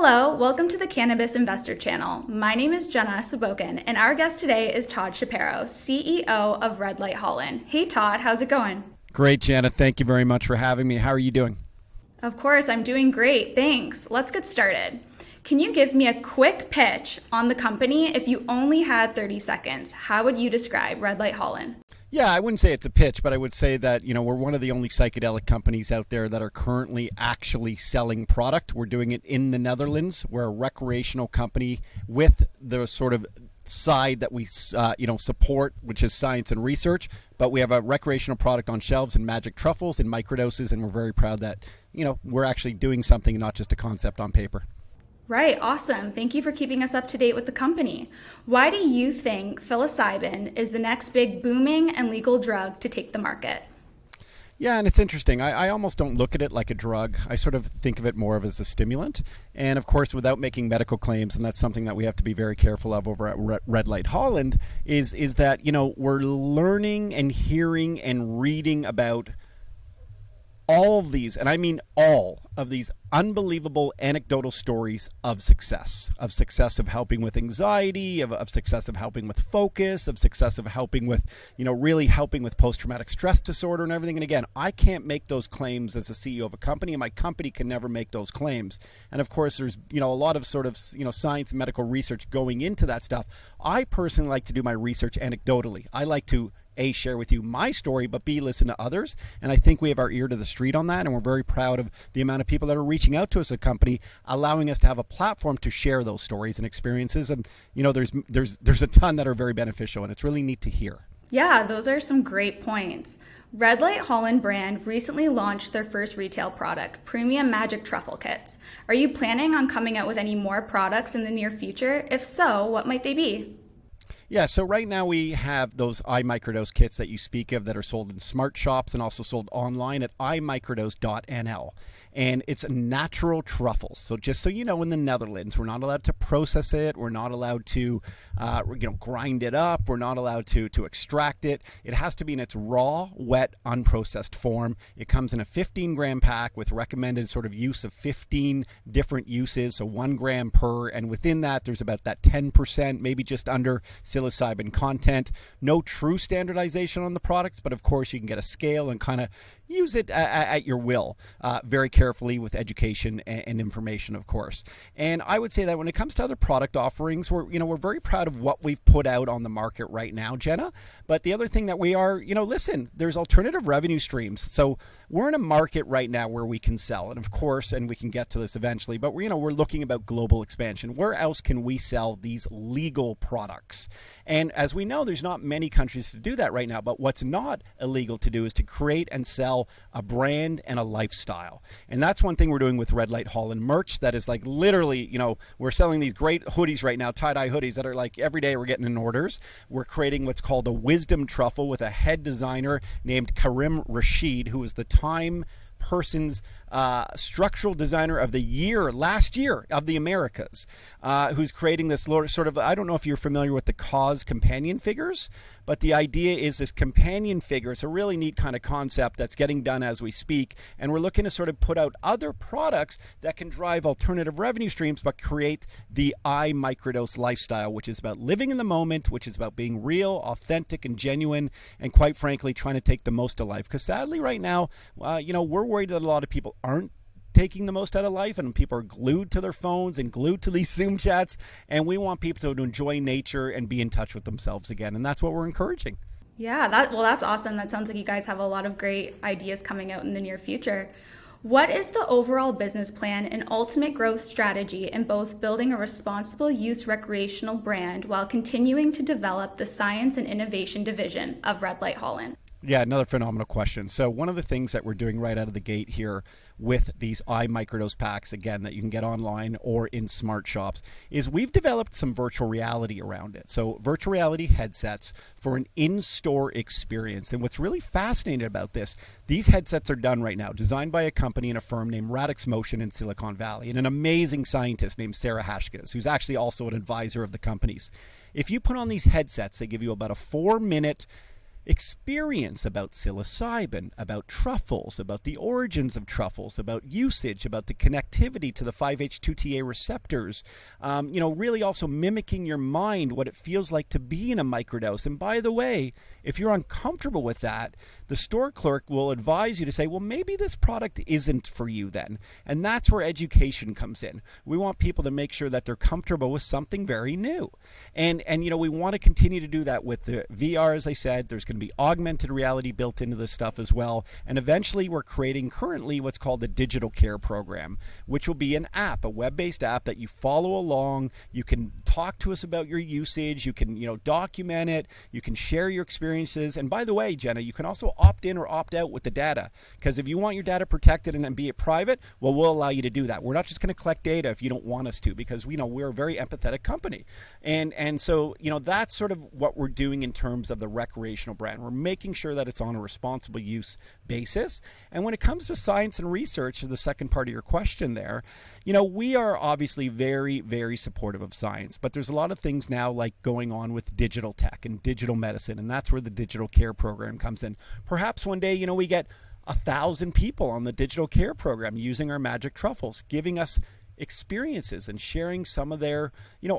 Hello, welcome to the Cannabis Investor channel. My name is Jenna Sobocan, and our guest today is Todd Shapiro, CEO of Light Holland. Hey Todd, how's it going? Great, Jenna. Thank you very much for having me. How are you doing? Of course, I'm doing great, thanks. Let's get started. Can you give me a quick pitch on the company? If you only had 30 seconds, how would you describe Light Holland? Yeah, I wouldn't say it's a pitch, but I would say that, we're one of the only psychedelic companies out there that are currently actually selling product. We're doing it in the Netherlands. We're a recreational company with the sort of side that we, support, which is science and research. But we have a recreational product on shelves in magic truffles and microdoses, and we're very proud that, we're actually doing something, not just a concept on paper. Right, awesome. Thank you for keeping us up to date with the company. Why do you think psilocybin is the next big booming and legal drug to take the market? Yeah, and it's interesting. I almost don't look at it like a drug. I sort of think of it more of as a stimulant. And of course, without making medical claims, and that's something that we have to be very careful of over at Light Holland, is that, we're learning and hearing and reading about all of these, and I mean all of these unbelievable anecdotal stories of success of helping with anxiety, of success of helping with focus, of success of helping with, really helping with post-traumatic stress disorder and everything. And again, I can't make those claims as a CEO of a company, and my company can never make those claims. And of course, there's, a lot of sort of, science and medical research going into that stuff. I personally like to do my research anecdotally. I like to A, share with you my story, but B, listen to others. And I think we have our ear to the street on that. And we're very proud of the amount of people that are reaching out to us as a company, allowing us to have a platform to share those stories and experiences. And, there's a ton that are very beneficial, and it's really neat to hear. Yeah, those are some great points. Light Holland brand recently launched their first retail product, premium magic truffle kits. Are you planning on coming out with any more products in the near future? If so, what might they be? Yeah, so right now we have those iMicrodose kits that you speak of that are sold in smart shops and also sold online at imicrodose.nl. And it's natural truffles. So just so you know, in the Netherlands, we're not allowed to process it. We're not allowed to, grind it up. We're not allowed to extract it. It has to be in its raw, wet, unprocessed form. It comes in a 15-gram pack with recommended sort of use of 15 different uses, so 1 gram per. And within that, there's about that 10%, maybe just under psilocybin content. No true standardization on the products, but of course you can get a scale and kind of use it at your will, very carefully with education and information, of course. And I would say that when it comes to other product offerings, we're very proud of what we've put out on the market right now, Jenna. But the other thing that we are, listen, there's alternative revenue streams. So we're in a market right now where we can sell, and of course, and we can get to this eventually, but we're looking about global expansion. Where else can we sell these legal products? And as we know, there's not many countries to do that right now, but what's not illegal to do is to create and sell a brand and a lifestyle. And that's one thing we're doing with Light Holland merch that is like literally, we're selling these great hoodies right now, tie-dye hoodies that are like every day we're getting in orders. We're creating what's called a wisdom truffle with a head designer named Karim Rashid, who is the Time Person's structural designer of the year last year of the Americas, who's creating this sort of, I don't know if you're familiar with the Cause companion figures, but the idea is this companion figure. It's a really neat kind of concept that's getting done as we speak, and we're looking to sort of put out other products that can drive alternative revenue streams but create the iMicrodose lifestyle, which is about living in the moment, which is about being real, authentic, and genuine, and quite frankly trying to take the most of life. Because sadly right now, we're worried that a lot of people aren't taking the most out of life, and people are glued to their phones and glued to these Zoom chats, and we want people to enjoy nature and be in touch with themselves again, and that's what we're encouraging. Yeah, that's awesome. That sounds like you guys have a lot of great ideas coming out in the near future. What is the overall business plan and ultimate growth strategy in both building a responsible use recreational brand while continuing to develop the science and innovation division of Light Holland? Yeah, another phenomenal question. So one of the things that we're doing right out of the gate here with these iMicrodose packs, again, that you can get online or in smart shops, is we've developed some virtual reality around it. So virtual reality headsets for an in-store experience. And what's really fascinating about this, these headsets are done right now, designed by a company and a firm named Radix Motion in Silicon Valley, and an amazing scientist named Sarah Hashkes, who's actually also an advisor of the companies. If you put on these headsets, they give you about a 4-minute experience about psilocybin, about truffles, about the origins of truffles, about usage, about the connectivity to the 5-HT2A receptors, really also mimicking your mind, what it feels like to be in a microdose. And by the way, if you're uncomfortable with that, the store clerk will advise you to say, well, maybe this product isn't for you then. And that's where education comes in. We want people to make sure that they're comfortable with something very new. And we want to continue to do that with the VR, as I said. There's going to be augmented reality built into this stuff as well. And eventually we're creating currently what's called the Digital Care Program, which will be an app, a web-based app that you follow along. You can talk to us about your usage. You can, document it. You can share your experiences. And by the way, Jenna, you can also opt in or opt out with the data, because if you want your data protected and be it private, well, we'll allow you to do that. We're not just going to collect data if you don't want us to, because we're a very empathetic company. And so, that's sort of what we're doing in terms of the recreational brand. We're making sure that it's on a responsible use basis. And when it comes to science and research, the second part of your question there, we are obviously very, very supportive of science, but there's a lot of things now like going on with digital tech and digital medicine, and that's where the Digital Care Program comes in. Perhaps one day, we get 1,000 people on the Digital Care Program using our magic truffles, giving us experiences and sharing some of their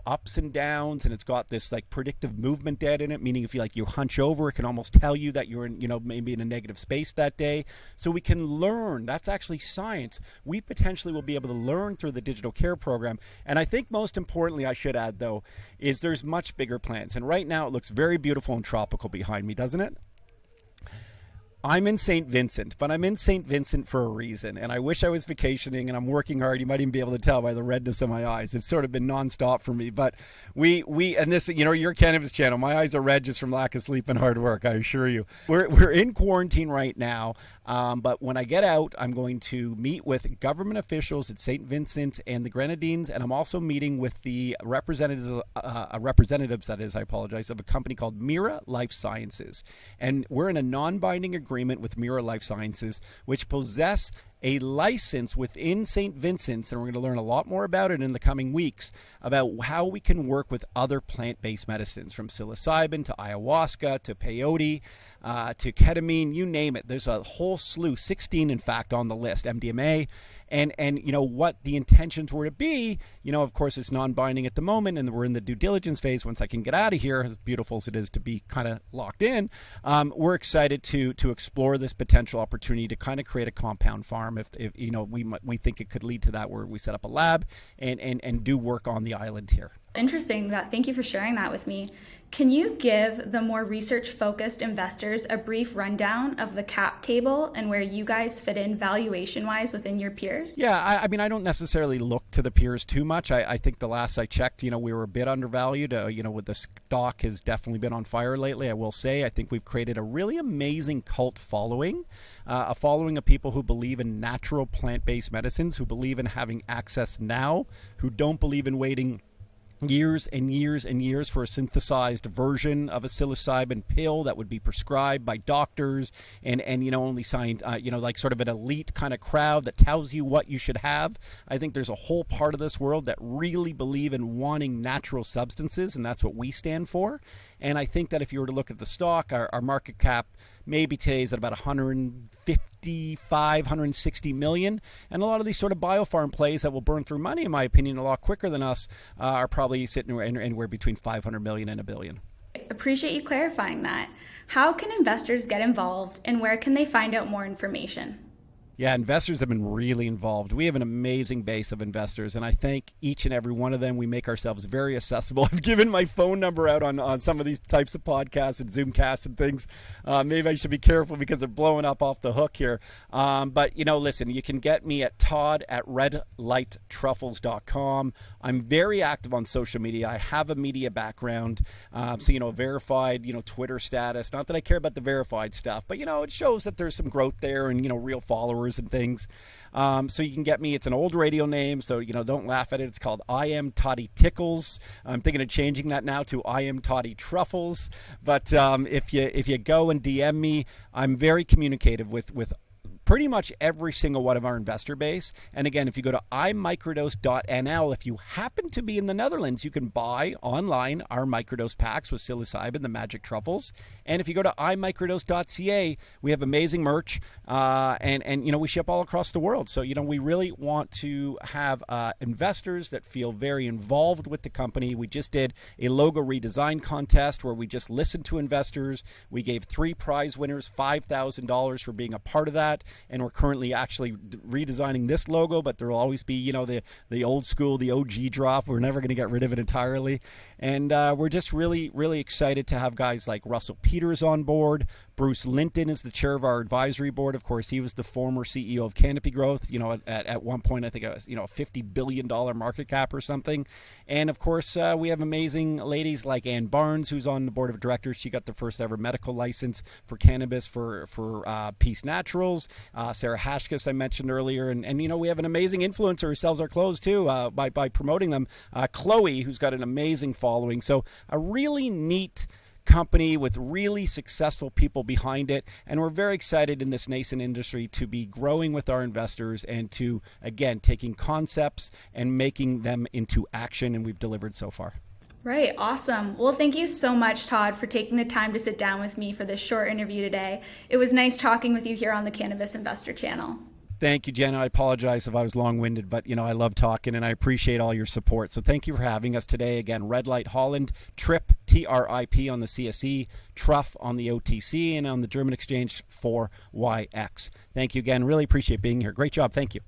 ups and downs. And it's got this like predictive movement data in it, meaning if you hunch over, it can almost tell you that you're in maybe in a negative space that day. So we can learn. That's actually science. We potentially will be able to learn through the Digital Care Program. And I think most importantly, I should add though, is there's much bigger plans. And right now it looks very beautiful and tropical behind me, doesn't it? I'm in St. Vincent, but I'm in St. Vincent for a reason. And I wish I was vacationing, and I'm working hard. You might even be able to tell by the redness of my eyes. It's sort of been nonstop for me. But we and this, your Cannabis channel, my eyes are red just from lack of sleep and hard work, I assure you. We're in quarantine right now. But when I get out, I'm going to meet with government officials at St. Vincent and the Grenadines. And I'm also meeting with the representatives, that is, I apologize, of a company called Mira Life Sciences. And we're in a non-binding agreement with Mira Life Sciences, which possess a license within St. Vincent's, and we're going to learn a lot more about it in the coming weeks, about how we can work with other plant-based medicines, from psilocybin to ayahuasca to peyote to ketamine, you name it. There's a whole slew, 16 in fact on the list, MDMA. And what the intentions were to be, of course it's non-binding at the moment, and we're in the due diligence phase. Once I can get out of here, as beautiful as it is to be kind of locked in, we're excited to explore this potential opportunity to kind of create a compound farm. If we think it could lead to that, where we set up a lab and do work on the island here. Interesting. Thank you for sharing that with me. Can you give the more research-focused investors a brief rundown of the cap table and where you guys fit in valuation-wise within your peers? Yeah, I mean, I don't necessarily look to the peers too much. I think the last I checked, we were a bit undervalued. With the stock has definitely been on fire lately, I will say. I think we've created a really amazing cult following, a following of people who believe in natural plant-based medicines, who believe in having access now, who don't believe in waiting years and years and years for a synthesized version of a psilocybin pill that would be prescribed by doctors and only signed, like sort of an elite kind of crowd that tells you what you should have. I think there's a whole part of this world that really believe in wanting natural substances, and that's what we stand for. And I think that if you were to look at the stock, our market cap maybe today is at about 155, 160 million. And a lot of these sort of biofarm plays that will burn through money, in my opinion, a lot quicker than us, are probably sitting anywhere between 500 million and $1 billion. Appreciate you clarifying that. How can investors get involved, and where can they find out more information? Yeah, investors have been really involved. We have an amazing base of investors, and I thank each and every one of them. We make ourselves very accessible. I've given my phone number out on some of these types of podcasts and Zoomcasts and things. Maybe I should be careful because they're blowing up off the hook here. But, listen, you can get me at todd@redlighttruffles.com. I'm very active on social media. I have a media background, so, verified, Twitter status. Not that I care about the verified stuff, but, it shows that there's some growth there and, real followers and things. So you can get me. It's an old radio name, so don't laugh at it. It's called I Am Toddy Tickles. I'm thinking of changing that now to I Am Toddy Truffles. But if you go and DM me, I'm very communicative with pretty much every single one of our investor base. And again, if you go to imicrodose.nl, if you happen to be in the Netherlands, you can buy online our microdose packs with psilocybin, the magic truffles. And if you go to imicrodose.ca, we have amazing merch, and we ship all across the world. So we really want to have investors that feel very involved with the company. We just did a logo redesign contest where we just listened to investors. We gave 3 prize winners $5,000 for being a part of that, and we're currently actually redesigning this logo, but there will always be the old school, the OG drop. We're never going to get rid of it entirely. And we're just really, really excited to have guys like Russell Peters on board. Bruce Linton is the chair of our advisory board. Of course, he was the former CEO of Canopy Growth. At one point, I think it was, a $50 billion market cap or something. And of course, we have amazing ladies like Ann Barnes, who's on the board of directors. She got the first ever medical license for cannabis for Peace Naturals. Sarah Hashkis, I mentioned earlier. And we have an amazing influencer who sells our clothes too by promoting them. Chloe, who's got an amazing following. So a really neat company with really successful people behind it, and we're very excited in this nascent industry to be growing with our investors and to, again, taking concepts and making them into action, and we've delivered so far. Right, awesome. Well, thank you so much, Todd, for taking the time to sit down with me for this short interview today. It was nice talking with you here on the Cannabis Investor channel. Thank you, Jenna. I apologize if I was long-winded, but I love talking and I appreciate all your support. So thank you for having us today. Again, Light Holland, TRIP, TRIP on the CSE, TRUFF on the OTC, and on the German exchange 4YX. Thank you again. Really appreciate being here. Great job. Thank you.